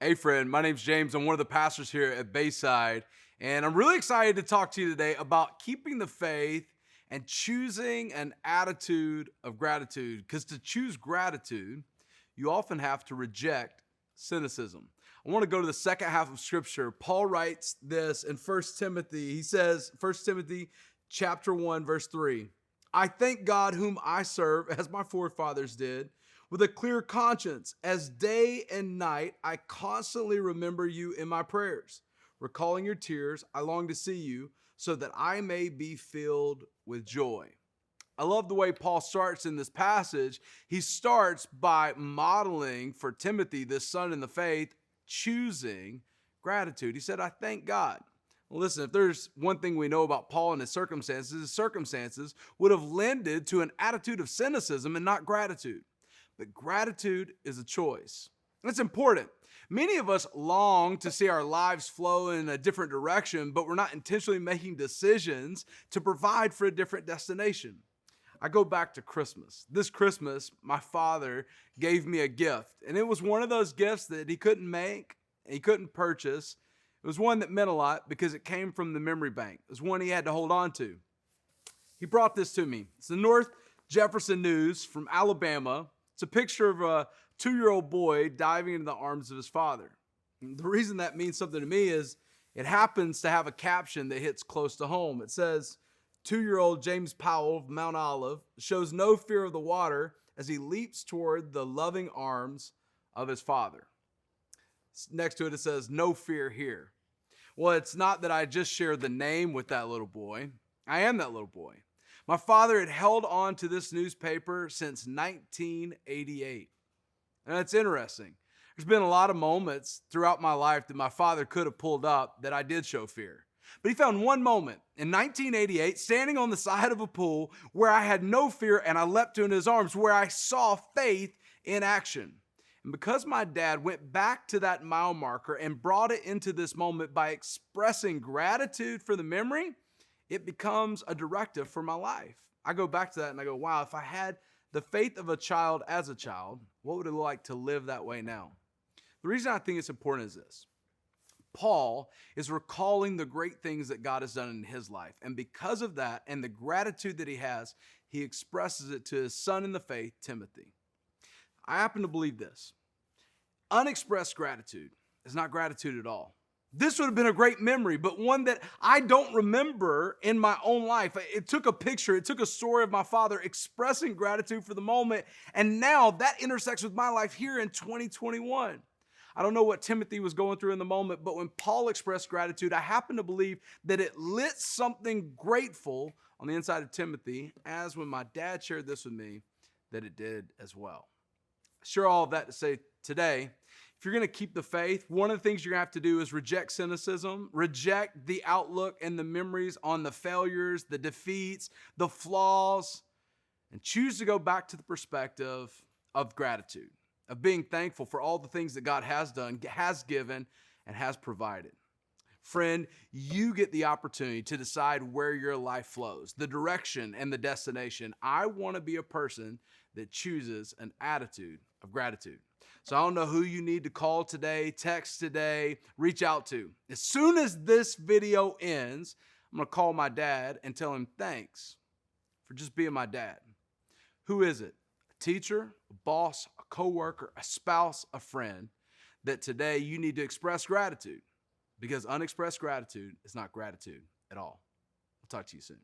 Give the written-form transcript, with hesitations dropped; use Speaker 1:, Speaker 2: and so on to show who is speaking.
Speaker 1: Hey friend, my name's James. I'm one of the pastors here at Bayside, and I'm really excited to talk to you today about keeping the faith and choosing an attitude of gratitude. Because to choose gratitude, you often have to reject cynicism. I want to go to the second half of scripture. Paul writes this in 1 Timothy. He says, 1 Timothy chapter 1, verse 3. I thank God whom I serve, as my forefathers did, with a clear conscience, as day and night I constantly remember you in my prayers. Recalling your tears, I long to see you so that I may be filled with joy. I love the way Paul starts in this passage. He starts by modeling for Timothy, this son in the faith, choosing gratitude. He said, I thank God. Well, listen, if there's one thing we know about Paul and his circumstances would have lended to an attitude of cynicism and not gratitude. But gratitude is a choice. It's important. Many of us long to see our lives flow in a different direction, but we're not intentionally making decisions to provide for a different destination. I go back to Christmas. This Christmas, my father gave me a gift, and it was one of those gifts that he couldn't make, he couldn't purchase. It was one that meant a lot because it came from the memory bank. It was one he had to hold on to. He brought this to me. It's the North Jefferson News from Alabama. It's a picture of a 2-year-old boy diving into the arms of his father. And the reason that means something to me is it happens to have a caption that hits close to home. It says, 2-year-old James Powell of Mount Olive shows no fear of the water as he leaps toward the loving arms of his father. Next to it, it says, no fear here. Well, it's not that I just shared the name with that little boy. I am that little boy. My father had held on to this newspaper since 1988. And that's interesting. There's been a lot of moments throughout my life that my father could have pulled up that I did show fear. But he found one moment in 1988, standing on the side of a pool where I had no fear and I leapt into his arms, where I saw faith in action. And because my dad went back to that mile marker and brought it into this moment by expressing gratitude for the memory, it becomes a directive for my life. I go back to that and I go, wow, if I had the faith of a child as a child, what would it look like to live that way now? The reason I think it's important is this. Paul is recalling the great things that God has done in his life. And because of that and the gratitude that he has, he expresses it to his son in the faith, Timothy. I happen to believe this. Unexpressed gratitude is not gratitude at all. This would have been a great memory, but one that I don't remember in my own life. It took a picture, it took a story of my father expressing gratitude for the moment, and now that intersects with my life here in 2021. I don't know what Timothy was going through in the moment, but when Paul expressed gratitude, I happen to believe that it lit something grateful on the inside of Timothy, as when my dad shared this with me, that it did as well. Share all of that to say today, if you're going to keep the faith, one of the things you're going to have to do is reject cynicism, reject the outlook and the memories on the failures, the defeats, the flaws, and choose to go back to the perspective of gratitude, of being thankful for all the things that God has done, has given, and has provided. Friend, you get the opportunity to decide where your life flows, the direction and the destination. I want to be a person that chooses an attitude of gratitude. So I don't know who you need to call today, text today, reach out to. As soon as this video ends, I'm going to call my dad and tell him thanks for just being my dad. Who is it? A teacher, a boss, a coworker, a spouse, a friend, that today you need to express gratitude, because unexpressed gratitude is not gratitude at all. I'll talk to you soon.